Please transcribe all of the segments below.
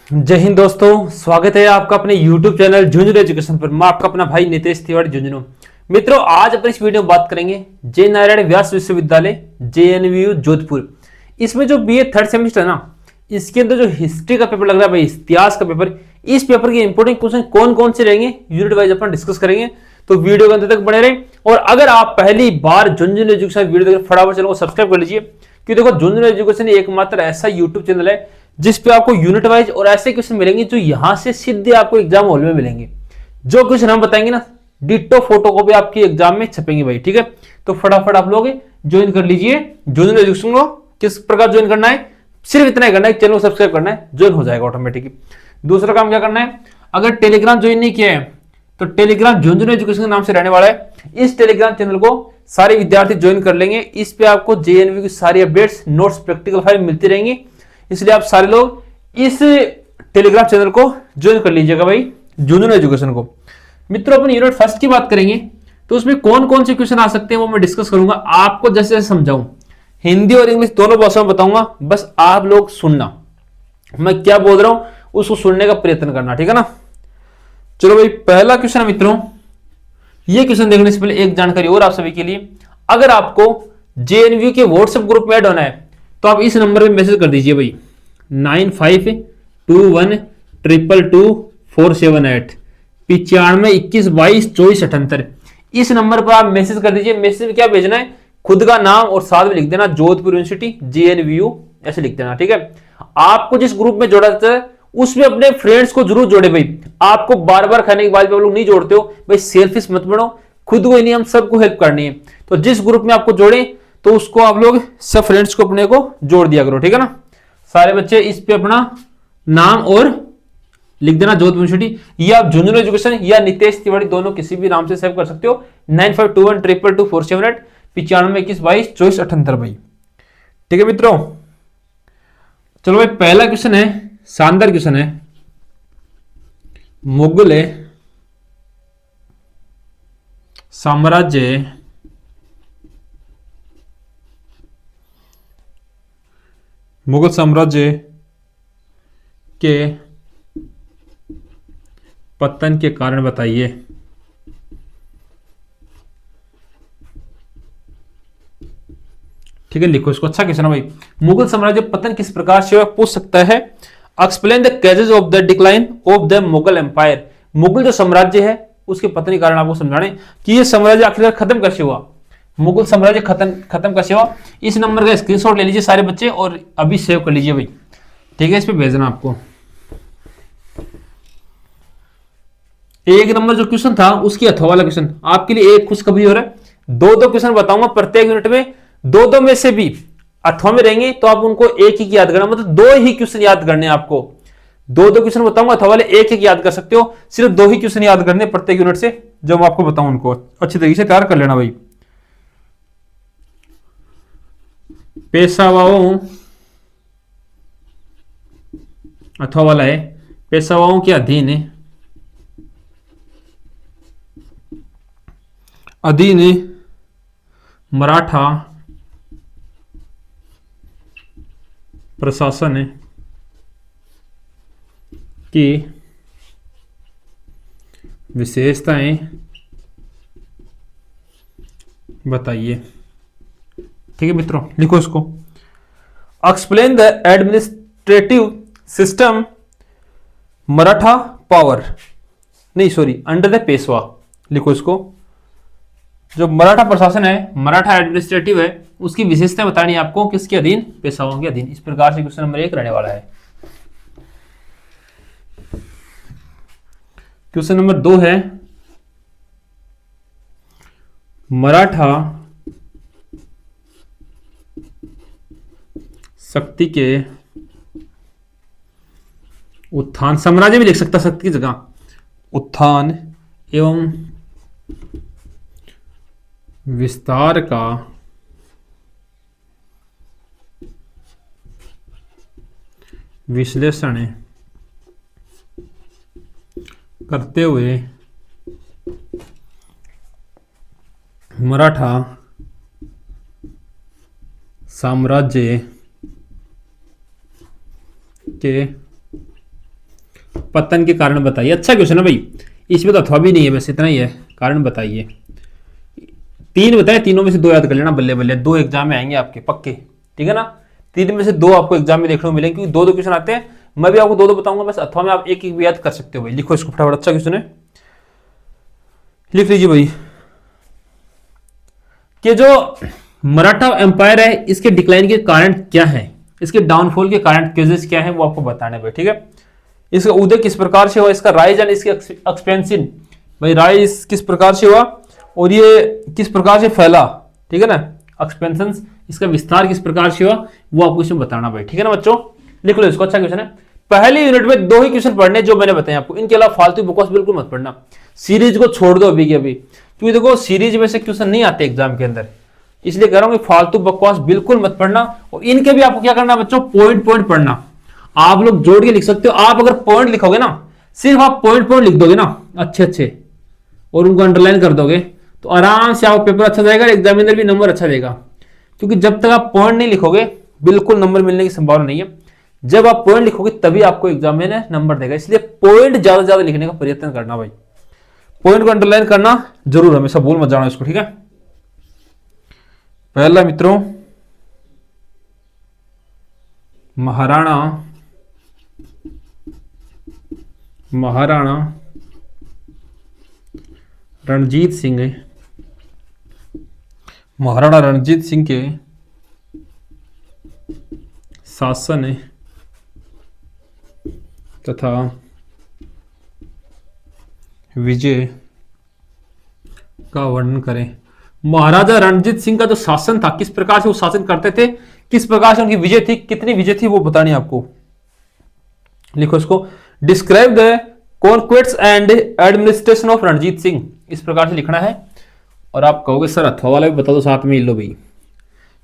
जय हिंद दोस्तों, स्वागत है आपका अपने YouTube चैनल झुंझुनू एजुकेशन पर। मैं आपका अपना भाई नितेश तिवारी झुंझुनू। मित्रों, आज अपने इस वीडियो में बात करेंगे जय नारायण व्यास विश्वविद्यालय JNVU जोधपुर। इसमें जो BA थर्ड सेमेस्टर है ना, इसके अंदर जो हिस्ट्री का पेपर लग रहा है भाई, इतिहास का पेपर, इस पेपर के इंपोर्टेंट क्वेश्चन कौन कौन से रहेंगे यूनिट वाइज अपन डिस्कस करेंगे। तो वीडियो के अंत तक बने रहे। और अगर आप पहली बार झुंझुनू एजुकेशन वीडियो देखें, फटाफट चैनल को सब्सक्राइब कर लीजिए, क्योंकि देखो झुंझुनू एजुकेशन एकमात्र ऐसा यूट्यूब चैनल है जिस पे आपको यूनिट वाइज और ऐसे क्वेश्चन मिलेंगे जो यहां से सीधे आपको एग्जाम हॉल में मिलेंगे। जो क्वेश्चन हम बताएंगे ना, डिट्टो फोटो कॉपी आपकी एग्जाम में छपेंगे भाई। ठीक है, तो फटाफट आप लोग ज्वाइन कर लीजिए झुंझुनू एजुकेशन को। किस प्रकार ज्वाइन करना है, सिर्फ इतना ही करना है, चैनल को सब्सक्राइब करना है, ज्वाइन हो जाएगा ऑटोमेटिकली। दूसरा काम क्या करना है, अगर टेलीग्राम ज्वाइन नहीं किया है तो टेलीग्राम झुंझुनू एजुकेशन के नाम से रहने वाला है। इस टेलीग्राम चैनल को सारे विद्यार्थी ज्वाइन कर लेंगे। इस पे आपको JNVU की सारी अपडेट्स, नोट्स, प्रैक्टिकल फाइल मिलती रहेंगी। इसलिए आप सारे लोग इस टेलीग्राम चैनल को ज्वाइन कर लीजिएगा भाई, झुंझुनू एजुकेशन को। मित्रों, अपन यूनिट फर्स्ट की बात करेंगे तो उसमें कौन कौन से क्वेश्चन आ सकते हैं वो मैं डिस्कस करूंगा। आपको जैसे जैसे समझाऊं, हिंदी और इंग्लिश दोनों भाषा में बताऊंगा, बस आप लोग सुनना, मैं क्या बोल रहा हूं उसको सुनने का प्रयत्न करना। ठीक है ना। चलो भाई, पहला क्वेश्चन है मित्रों, ये क्वेश्चन देखने से पहले एक जानकारी और आप सभी के लिए। अगर आपको JNVU के व्हाट्सएप ग्रुप में ऐड होना है तो आप इस नंबर पे मैसेज कर दीजिए भाई, 9521222478 9521222478। इस नंबर पर आप मैसेज कर दीजिए। मैसेज में क्या भेजना है, खुद का नाम और साथ में लिख देना जोधपुर यूनिवर्सिटी JNVU, ऐसे लिख देना। ठीक है। आपको जिस ग्रुप में जोड़ा जाता है उसमें अपने फ्रेंड्स को जरूर जोड़े भाई। आपको बार बार खाने के बाद भी आप लोग नहीं जोड़ते हो भाई, सेल्फिश मत बनो, खुद को ही नहीं, हम सबको हेल्प करनी है। तो जिस ग्रुप में आपको जोड़े तो उसको आप लोग सब फ्रेंड्स को अपने को जोड़ दिया करो। ठीक है ना। सारे बच्चे इस पे अपना नाम और लिख देना जोधपुर यूनिवर्सिटी, या झुंझुनू एजुकेशन या नितेश तिवारी, दोनों किसी भी नाम से सेव कर सकते हो। 9521222478 9521222478 भाई। ठीक है मित्रों। चलो भाई, पहला क्वेश्चन है, शानदार क्वेश्चन है। मुगल साम्राज्य मुगल साम्राज्य के पतन के कारण बताइए। ठीक है, लिखो इसको। अच्छा क्वेश्चन है भाई। मुगल साम्राज्य पतन किस प्रकार से पूछ सकता है। Explain the causes of the decline of the Mughal empire. Mughal जो साम्राज्य है उसके पतन के कारण आपको समझाने कि ये साम्राज्य आखिरकार खत्म कैसे हुआ, मुगल साम्राज्य खत्म कैसे हुआ। इस नंबर का स्क्रीनशॉट ले लीजिए सारे बच्चे और अभी सेव कर लीजिए भाई। ठीक है, इस पे भेजना आपको। एक नंबर जो क्वेश्चन था उसकी अथवा वाला क्वेश्चन आपके लिए एक खुशखबरी हो रहा है। दो दो क्वेश्चन बताऊंगा प्रत्येक यूनिट में, दो दो में से भी अथवा में रहेंगे तो आप उनको एक ही याद करना, मतलब दो ही क्वेश्चन याद करने आपको। दो दो क्वेश्चन बताऊंगा अथवा वाले एक एक याद कर सकते हो, सिर्फ दो ही क्वेश्चन याद करने प्रत्येक यूनिट से जो मैं आपको बताऊं, उनको अच्छी तरीके से तैयार कर लेना भाई। पेशवाओं अथवा वाला है, पेशवाओं के अधीन मराठा प्रशासन की विशेषताएं बताइए। ठीक है मित्रों, लिखो इसको। Explain the administrative system Maratha power, नहीं सॉरी, अंडर द पेशवा। लिखो इसको। जो मराठा प्रशासन है, मराठा एडमिनिस्ट्रेटिव है, उसकी विशेषताएं बतानी है आपको, किसके अधीन, पेशवाओं के अधीन। इस प्रकार से क्वेश्चन नंबर 1 रहने वाला है। क्वेश्चन नंबर 2 है, मराठा शक्ति के उत्थान, साम्राज्य भी लिख सकता शक्ति की जगह, उत्थान एवं विस्तार का विश्लेषण करते हुए मराठा साम्राज्य के पतन के कारण बताइए। अच्छा क्वेश्चन है भाई, इसमें तो अथवा भी नहीं है, बस इतना ही है, कारण बताइए। 3 बताए, तीनों में से 2 याद कर लेना, बल्ले बल्ले 2 एग्जाम में आएंगे आपके पक्के, ठीक है ना। 3 में से 2 आपको एग्जाम में देखने को मिलेंगे, क्योंकि 2-2 क्वेश्चन आते हैं। मैं भी आपको 2-2 बताऊंगा, बस अथवा में आप एक एक भी याद कर सकते हो भाई। लिखो इसको फटाफट, अच्छा क्वेश्चन है, लिख लीजिए भाई। कि जो मराठा एम्पायर है, इसके डिक्लाइन के कारण क्या है, इसके डाउनफॉल के कारण केसेस क्या है, वो आपको बताने भाई, ठीक है। इसका उदय किस प्रकार से हुआ, इसका राइज एंड इसके एक्सपेंशन, भाई राइज किस प्रकार से हुआ और ये किस प्रकार से फैला, ठीक है ना। एक्सपेंशन, इसका विस्तार किस प्रकार से हुआ, वो आपको इसमें बताना भाई, ठीक है ना बच्चों। लिख लो इसको, अच्छा क्वेश्चन है। पहले यूनिट में 2 ही क्वेश्चन पढ़ने जो मैंने बताया आपको, इनके अलावा फालतू बकवास बिल्कुल मत पढ़ना। सीरीज को छोड़ दो अभी के अभी, क्योंकि देखो सीरीज में से क्वेश्चन नहीं आते एग्जाम के अंदर, इसलिए कह रहा हूं कि फालतू बकवास बिल्कुल मत पढ़ना। और इनके भी आपको क्या करना है बच्चों, पॉइंट पॉइंट पढ़ना। आप लोग जोड़ के लिख सकते हो, आप अगर पॉइंट लिखोगे ना, सिर्फ आप पॉइंट पॉइंट लिख दोगे ना अच्छे अच्छे, और उनको अंडरलाइन कर दोगे, तो आराम से आपका पेपर अच्छा जाएगा, एग्जामिनर भी नंबर अच्छा देगा। क्योंकि जब तक आप पॉइंट नहीं लिखोगे, बिल्कुल नंबर मिलने की संभावना नहीं है। जब आप पॉइंट लिखोगे तभी आपको एग्जामिनर नंबर देगा, इसलिए पॉइंट ज्यादा से ज्यादा लिखने का प्रयत्न करना भाई। पॉइंट को अंडरलाइन करना जरूर, हमेशा भूल मत जाना इसको, ठीक है। पहला मित्रों, महाराणा रणजीत सिंह, महाराणा रणजीत सिंह के शासन तथा विजय का वर्णन करें। महाराजा रणजीत सिंह का जो शासन था, किस प्रकार से वो शासन करते थे, किस प्रकार से उनकी विजय थी, कितनी विजय थी, वो बतानी आपको। लिखो इसको, describe the conquest and administration of Ranjit Singh, इस प्रकार से लिखना है। और आप कहोगे सर अथवा वाला भी बता दो साथ में, लो भाई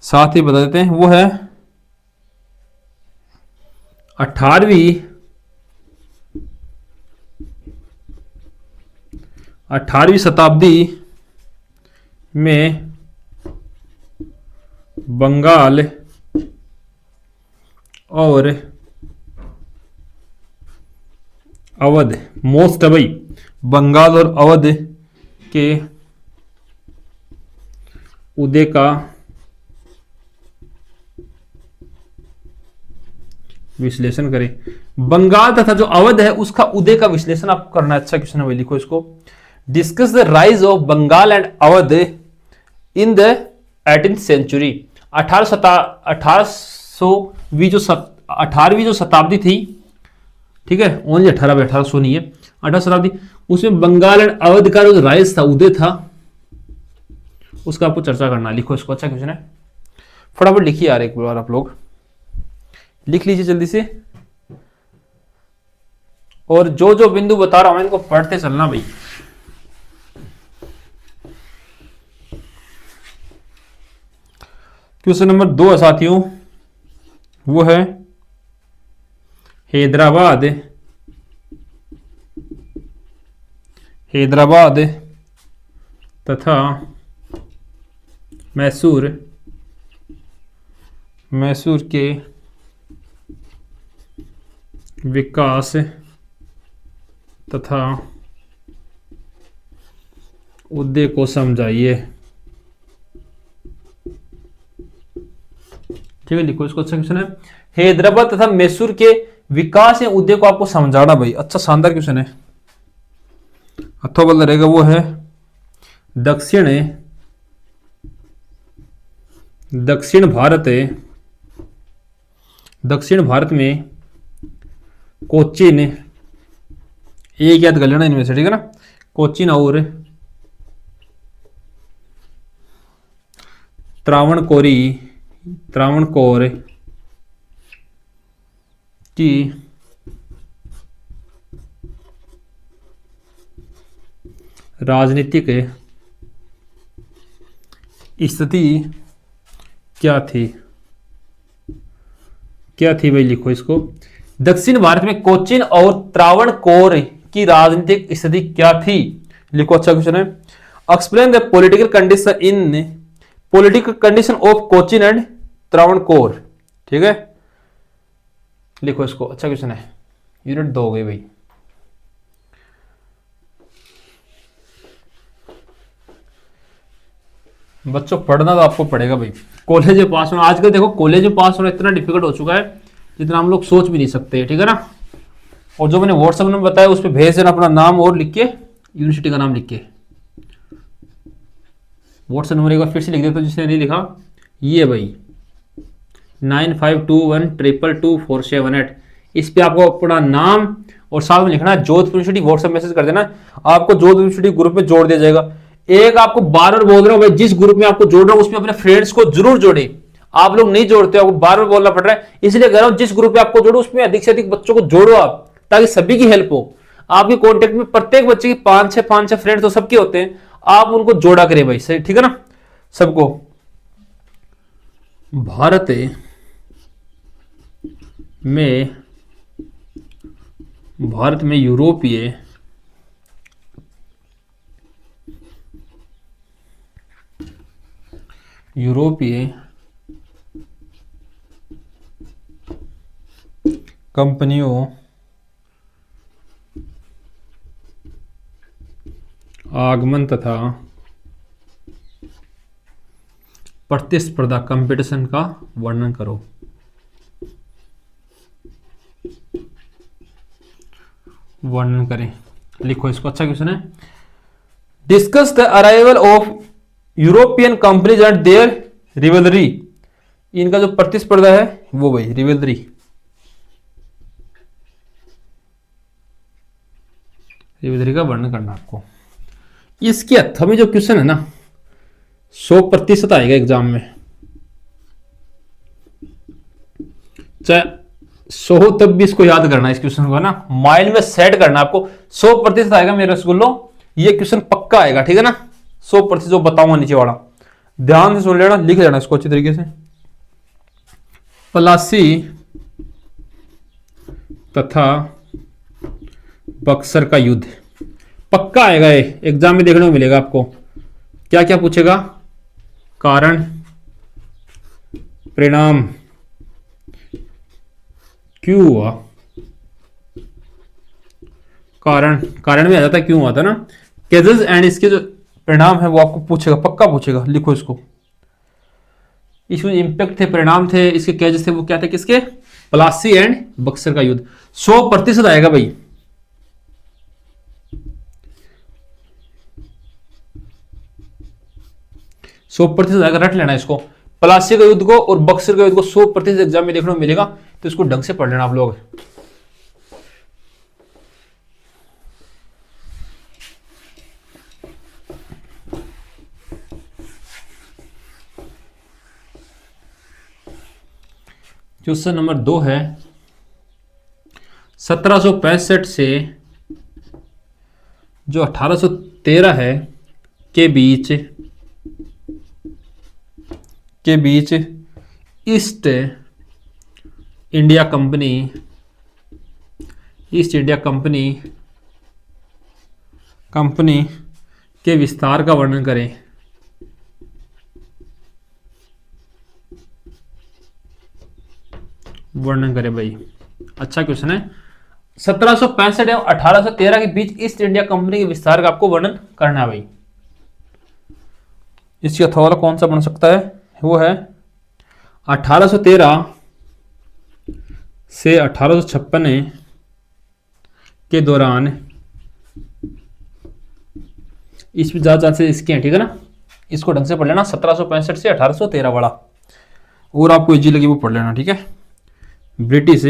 साथ ही बता देते हैं। वो है 18वीं शताब्दी में बंगाल और अवध, मोस्ट भाई बंगाल और अवध के उदय का विश्लेषण करें। बंगाल तथा जो अवध है उसका उदय का विश्लेषण आपको करना है। अच्छा क्वेश्चन है, लिखो इसको, discuss the rise of Bengal and Awadh in the 18th century. 18वीं जो शताब्दी थी, ठीक है, ओनली 1800 नहीं है, 18 शताब्दी, उसमें बंगाल एंड अवध का जो राइज था, उदय था, उसका आपको चर्चा करना। लिखो इसको, अच्छा क्वेश्चन है, फटाफट लिखिए यार, एक बार आप लोग लिख लीजिए जल्दी से। और जो जो बिंदु बता रहा हूं इनको पढ़ते चलना भाई। क्वेश्चन नंबर 2 साथियों, वो है हैदराबाद तथा मैसूर के विकास तथा उदय को समझाइए। ठीक है, लिखो इसको, अच्छा क्वेश्चन है। हैदराबाद तथा मैसूर के विकास या उदय को आपको समझाना भाई। अच्छा शानदार क्वेश्चन है, अथवा बल रहेगा। वो है दक्षिण भारत में कोचीन, एक याद कर लेना इनमें से, ठीक है ना, कोचीन और त्रावणकोर की राजनीतिक स्थिति क्या थी भाई। लिखो इसको, दक्षिण भारत में कोचीन और त्रावणकोर की राजनीतिक स्थिति क्या थी। लिखो, अच्छा क्वेश्चन है। Explain the political condition of Cochin and Travancore, ठीक है, लिखो इसको, अच्छा क्वेश्चन है। यूनिट 2 हो गई भाई, बच्चों पढ़ना तो आपको पड़ेगा भाई। कॉलेज में पास होना, आजकल देखो कॉलेज में पास होना इतना डिफिकल्ट हो चुका है जितना हम लोग सोच भी नहीं सकते, ठीक है ना। और जो मैंने व्हाट्सएप नंबर बताया उस पर भेज देना अपना नाम और लिख के, यूनिवर्सिटी का नाम लिख के। व्हाट्सएप नंबर एक बार फिर से लिख देता हूँ जिसने नहीं लिखा, ये भाई 9521222478। इस पे आपको अपना नाम और साथ में लिखना जोधपुर यूनिवर्सिटी, व्हाट्सएप मैसेज कर देना, आपको जोधपुर यूनिवर्सिटी ग्रुप में जोड़ दिया जाएगा। एक आपको बार बार बोल रहा हूं भाई, जिस ग्रुप में आपको जोड़ रहा हूं उसमें अपने फ्रेंड्स को जरूर जोड़े। आप लोग नहीं जोड़ते हो, बार बार बोलना पड़ रहा है, इसलिए कह रहा हूं जिस ग्रुप में आपको जोड़ो उसमें अधिक से अधिक बच्चों को जोड़ो आप, ताकि सभी की हेल्प हो। आपके कॉन्टेक्ट में प्रत्येक बच्चे की पांच छह फ्रेंड्स तो सबके होते हैं, आप उनको जोड़ा करें भाई, सही, ठीक है ना। सबको भारत में यूरोपीय कंपनियों आगमन तथा प्रतिस्पर्धा कंपटीशन का वर्णन करो। वर्णन करें, लिखो इसको। अच्छा क्वेश्चन है। Discuss the arrival of European companies and their rivalry. इनका जो प्रतिस्पर्धा है वो भाई रिवलरी, रिवलरी का वर्णन करना आपको। इसके अर्थ में जो क्वेश्चन है ना 100% आएगा एग्जाम में, चाहे 100 तब भी इसको याद करना, इस क्वेश्चन को ना माइंड में सेट करना आपको। 100% आएगा मेरे रसगुल्लो, ये क्वेश्चन पक्का आएगा, ठीक है ना। 100% जो बताऊंगा नीचे वाला, ध्यान से सुन लेना, लिख लेना इसको अच्छी तरीके से। प्लासी तथा बक्सर का युद्ध पक्का आएगा, ये एग्जाम में देखने को मिलेगा आपको। क्या क्या पूछेगा? कारण, परिणाम, क्यों हुआ, कारण में आ जाता है, क्यों हुआ था ना। केजेस एंड इसके जो परिणाम है वो आपको पूछेगा, पक्का पूछेगा, लिखो इसको। इसमें इंपैक्ट थे, परिणाम थे, इसके केजेस थे, वो क्या थे किसके? प्लासी एंड बक्सर का युद्ध। 100% आएगा भाई। सौ प्रतिशत आएगा, रट लेना इसको। प्लासी का युद्ध को और बक्सर का युद्ध को 100% एग्जाम में देखने को मिलेगा, तो इसको ढंग से पढ़ लेना आप लोग। क्वेश्चन नंबर 2 है, 1765 से जो 1813 है के बीच ईस्ट इंडिया कंपनी के विस्तार का वर्णन करें। भाई, अच्छा क्वेश्चन है। 1765 और 1813 के बीच ईस्ट इंडिया कंपनी के विस्तार का आपको वर्णन करना है भाई। इसका अथवा कौन सा बन सकता है? वो है 1813 से 1856 के दौरान, इसमें ज्यादा चांसेस इसके हैं, ठीक है ना। इसको ढंग से पढ़ लेना, 1765 से 1813 वाला, और आपको इजी लगे वो पढ़ लेना, ठीक है। ब्रिटिश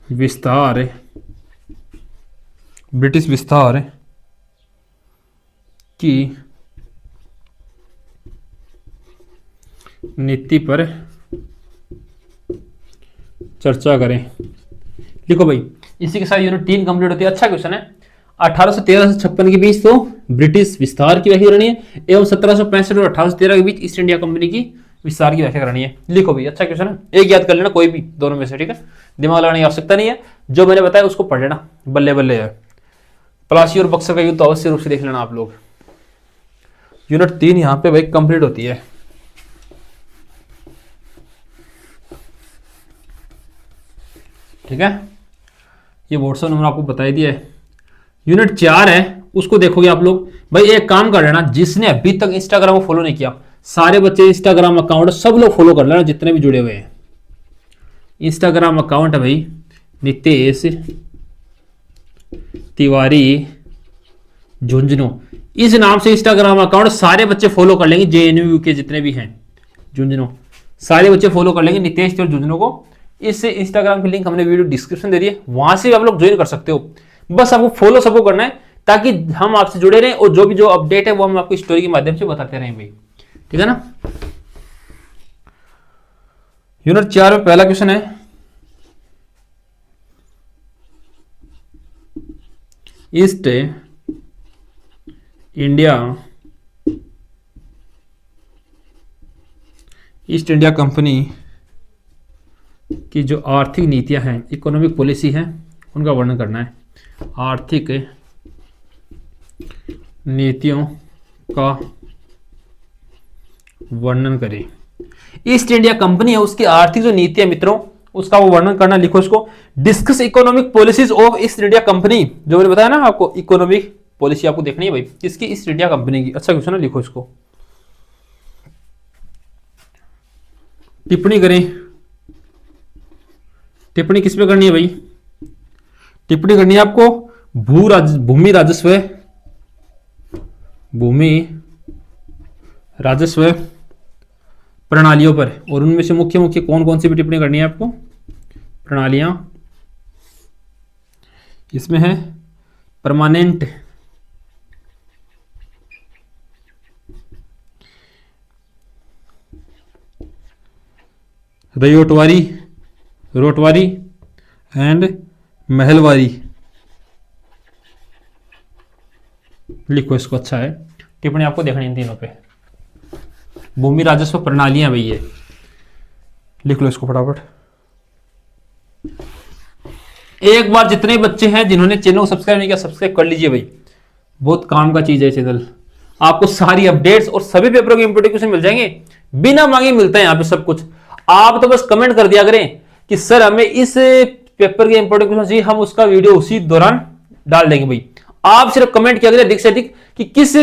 विस्तार की नीति पर चर्चा करें। लिखो भाई, इसी के साथ यूनिट 3 कंप्लीट होती है। अच्छा क्वेश्चन है। 1813 से 56 के बीच तो ब्रिटिश विस्तार की व्याख्या करनी है, एवं 1765 और 1813 के बीच ईस्ट इंडिया कंपनी की विस्तार की व्याख्या करनी है। लिखो भाई, अच्छा क्वेश्चन है, एक याद कर लेना, कोई भी दोनों में से, ठीक है। दिमाग लगाने की आवश्यकता नहीं है, जो मैंने बताया उसको पढ़ लेना, बल्ले बल्ले है। प्लासी और बक्सर का युद्ध तो अवश्य रूप से देख लेना आप लोग। यूनिट 3 यहां पे भाई कंप्लीट होती है। ठीक है, ये व्हाट्सएप नंबर आपको बता ही दिया है। यूनिट 4 है, उसको देखोगे आप लोग। भाई एक काम कर लेना, जिसने अभी तक इंस्टाग्राम को फॉलो नहीं किया, सारे बच्चे इंस्टाग्राम अकाउंट सब लोग फॉलो कर लेना, जितने भी जुड़े हुए हैं। इंस्टाग्राम अकाउंट है भाई नितेश तिवारी झुंझुनू, इस नाम से इंस्टाग्राम अकाउंट सारे बच्चे फॉलो कर लेंगे। जेएनयू के जितने भी हैं झुंझुनू, सारे बच्चे फॉलो कर लेंगे नितेश तिवारी झुंझुनू को। इस इंस्टाग्राम की लिंक हमने वीडियो डिस्क्रिप्शन दे दी है, वहां से आप लोग ज्वाइन कर सकते हो। बस आपको फॉलो सबको करना है, ताकि हम आपसे जुड़े रहें और जो भी जो अपडेट है वो हम आपको स्टोरी के माध्यम से बताते रहें भाई, ठीक है ना। यूनिट 4 में पहला क्वेश्चन है, ईस्ट इंडिया कंपनी की जो आर्थिक नीतियां हैं, इकोनॉमिक पॉलिसी है, उनका वर्णन करना है। आर्थिक नीतियों का वर्णन करें। ईस्ट इंडिया कंपनी है, उसकी आर्थिक जो नीति है मित्रों, उसका वो वर्णन करना, लिखो इसको। Discuss economic policies of east India company, जो मैंने बताया ना आपको, इकोनॉमिक पॉलिसी आपको देखनी है भाई किसकी, ईस्ट इंडिया कंपनी की। अच्छा क्वेश्चन है, लिखो इसको। टिप्पणी करें। टिप्पणी किस पे करनी है भाई? टिप्पणी करनी है आपको भूमि राजस्व प्रणालियों पर, और उनमें से मुख्य मुख्य कौन कौन सी भी टिप्पणी करनी है आपको। प्रणालियां इसमें है परमानेंट रोटवारी एंड महलवारी, लिखो इसको। अच्छा है, टिप्पणी आपको देखनी इन तीनों पे। भूमि राजस्व प्रणालियां भाई ये, लिख लो इसको फटाफट। एक बार जितने बच्चे हैं जिन्होंने चैनल को सब्सक्राइब नहीं किया, सब्सक्राइब कर लीजिए भाई, बहुत काम का चीज है चैनल। आपको सारी अपडेट्स और सभी पेपरों के इंपोर्टेंट क्वेश्चन मिल जाएंगे, बिना मांगे मिलता है यहाँ पे सब कुछ। आप तो बस कमेंट कर दिया करें कि सर हमें इस पेपर के इंपोर्टेंट क्वेश्चन चाहिए, हम उसका वीडियो उसी दौरान डाल देंगे भाई। आप सिर्फ कमेंट किया करें अधिक से अधिक कि किस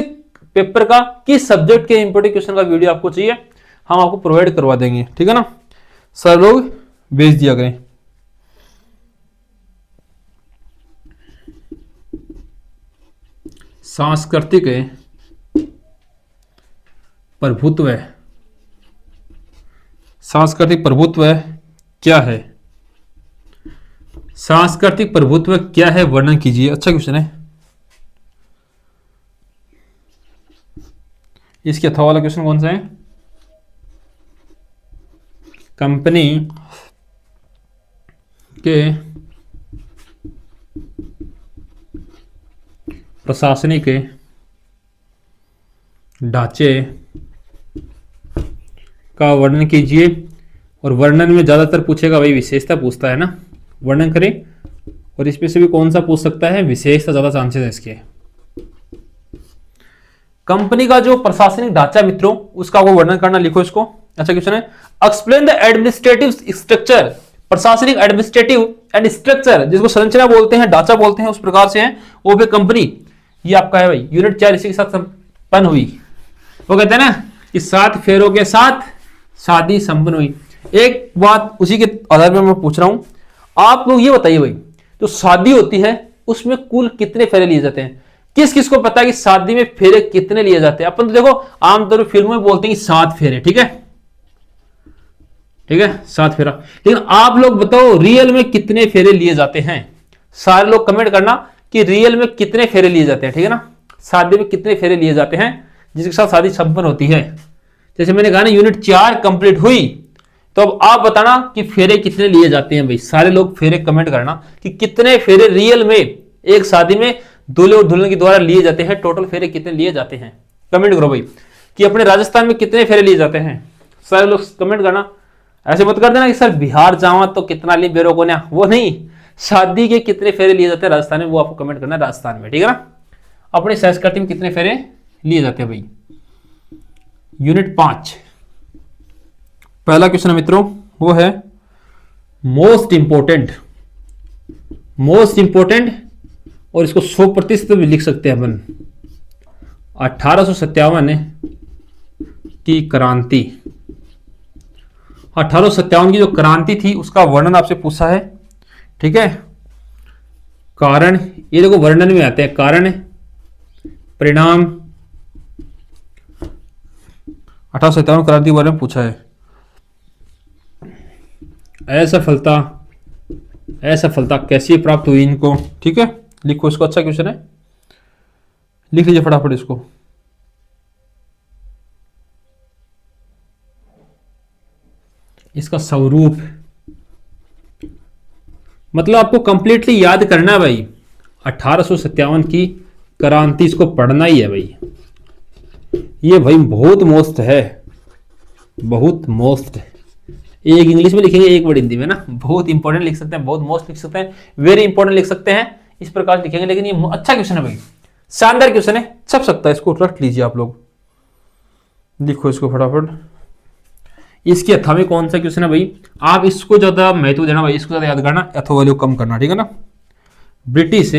पेपर का, किस सब्जेक्ट के इंपोर्टेंट क्वेश्चन का वीडियो आपको चाहिए, हम आपको प्रोवाइड करवा देंगे, ठीक है ना। सर लोग भेज दिया करें। सांस्कृतिक प्रभुत्व, सांस्कृतिक प्रभुत्व क्या है? सांस्कृतिक प्रभुत्व क्या है, वर्णन कीजिए। अच्छा क्वेश्चन है। इसके अथवा वाला क्वेश्चन कौन सा है? कंपनी के प्रशासनिक ढांचे का वर्णन कीजिए, और वर्णन में ज्यादातर पूछेगा भाई, विशेषता पूछता है ना, वर्णन करें। और इसमें से भी कौन सा पूछ सकता है? विशेषता ज्यादा चांसेस है इसके। कंपनी का जो प्रशासनिक ढांचा मित्रों, उसका वो वर्णन करना, लिखो इसको। अच्छा क्वेश्चन है, एक्सप्लेन द एडमिनिस्ट्रेटिव स्ट्रक्चर, प्रशासनिक एडमिनिस्ट्रेटिव एंड स्ट्रक्चर, जिसको संरचना बोलते हैं, ढांचा बोलते हैं, उस प्रकार से है वो भी कंपनी। ये आपका है भाई, यूनिट 4 इसी के साथ संपन्न हुई। वो कहते हैं ना कि 7 फेरों के साथ शादी संपन्न हुई। एक बात उसी के आधार पर मैं पूछ रहा हूं, आप लोग ये बताइए भाई, जो शादी होती है उसमें कुल कितने फेरे लिए जाते हैं? किस किस को पता है कि शादी में फेरे कितने लिए जाते हैं? अपन तो देखो आमतौर पर फिल्मों में बोलते हैं कि 7 फेरे, ठीक है, ठीक है, 7 फेरा। लेकिन आप लोग बताओ रियल में कितने फेरे लिए जाते हैं? सारे लोग कमेंट करना कि रियल में कितने फेरे लिए जाते हैं, ठीक है ना। शादी में कितने फेरे लिए जाते हैं जिसके साथ शादी संपन्न होती है। जैसे मैंने कहा ना, यूनिट 4 कंप्लीट हुई, तो अब आप बताना कि फेरे कितने लिए जाते हैं भाई। सारे लोग फेरे कमेंट करना कि कितने फेरे रियल में एक शादी में दूल्हे और दुल्हन के द्वारा लिए जाते हैं, टोटल फेरे कितने लिए जाते हैं, कमेंट करो भाई। कि अपने राजस्थान में कितने फेरे लिए जाते हैं, सारे लोग कमेंट करना। ऐसे मत कर देना कि सर बिहार जावा तो कितना लिए बेरों को ना, वो नहीं, शादी के कितने फेरे लिए जाते हैं राजस्थान में, वो आपको कमेंट करना है राजस्थान में, ठीक है ना। अपने संस्कृति में कितने फेरे लिए जाते हैं भाई। यूनिट 5 पहला क्वेश्चन मित्रों वो है मोस्ट इंपोर्टेंट, और इसको 100% भी लिख सकते हैं अपन। 1857 की क्रांति, 1857 की जो क्रांति थी उसका वर्णन आपसे पूछा है। ठीक है, कारण ये देखो वर्णन में आते हैं, कारण, परिणाम, 1857 क्रांति के बारे में पूछा है। असफलता, असफलता कैसे प्राप्त हुई इनको। ठीक है, लिखो इसको, अच्छा क्वेश्चन है, लिख लीजिए फटाफट इसको। इसका स्वरूप मतलब आपको कंप्लीटली याद करना है भाई, 1857 की क्रांति, इसको पढ़ना ही है भाई। ये भाई बहुत मस्त है, बहुत मस्त है। एक इंग्लिश में लिखेंगे, एक वर्ड हिंदी में ना, बहुत इंपॉर्टेंट लिख सकते हैं, बहुत मस्त लिख सकते हैं, वेरी इंपॉर्टेंट लिख सकते हैं, इस प्रकार लिखेंगे। लेकिन ये अच्छा क्वेश्चन है भाई, शानदार क्वेश्चन है, छप सकता है, इसको रख लीजिए आप लोग, लिखो इसको फटाफट। इसकी अथा में कौन सा क्वेश्चन है भाई, आप इसको ज्यादा महत्व देना भाई, इसको ज्यादा याद करना, अथो वैल्यू कम करना। ठीक है ना। ब्रिटिश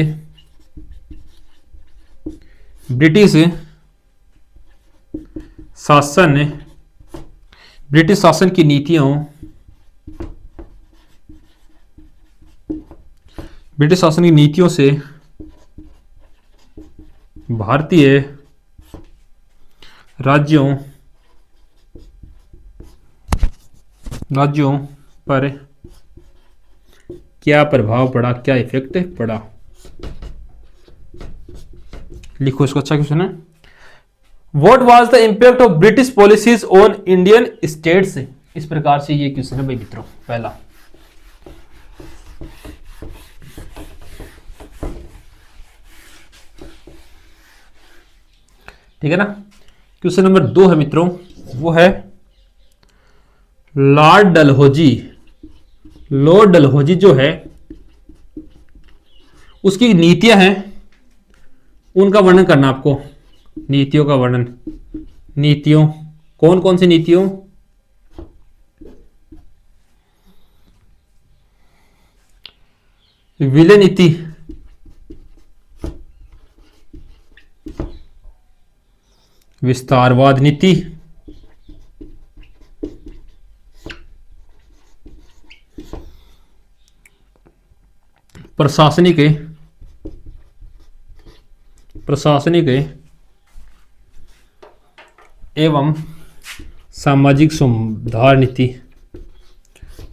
शासन, ब्रिटिश शासन की नीतियों, ब्रिटिश शासन की नीतियों से भारतीय राज्यों पर क्या प्रभाव पड़ा, क्या इफेक्ट पड़ा। लिखो इसको, अच्छा क्वेश्चन है। What was the impact of British policies on Indian states? इस प्रकार से ये क्वेश्चन है भाई मित्रों, पहला। ठीक है ना। क्वेश्चन नंबर 2 है मित्रों, वो है लॉर्ड डलहौजी जो है उसकी नीतियां हैं, उनका वर्णन करना आपको। नीतियों का वर्णन, नीतियों, कौन कौन सी नीतियों, विलय नीति, विस्तारवाद नीति, प्रशासनिक एवं सामाजिक सुधार नीति,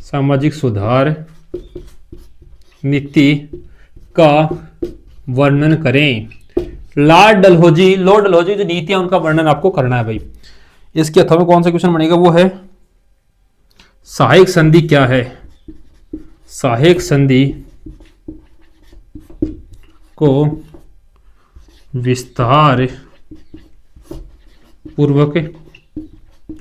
सामाजिक सुधार नीति का वर्णन करें। लॉर्ड डलहौजी जो नीतियां, उनका वर्णन आपको करना है भाई। इसके अथवा में कौन सा क्वेश्चन बनेगा, वो है सहायक संधि क्या है। सहायक संधि को विस्तार पूर्वक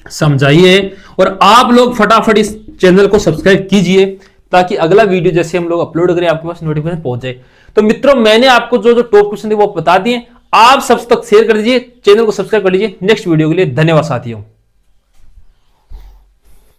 समझाइए, और आप लोग फटाफट इस चैनल को सब्सक्राइब कीजिए ताकि अगला वीडियो जैसे हम लोग अपलोड करें आपके पास नोटिफिकेशन पहुंच जाए। तो मित्रों, मैंने आपको जो टॉप क्वेश्चन थे वो बता दिए, आप सब तक शेयर कर दीजिए, चैनल को सब्सक्राइब कर लीजिए। नेक्स्ट वीडियो के लिए धन्यवाद साथियों।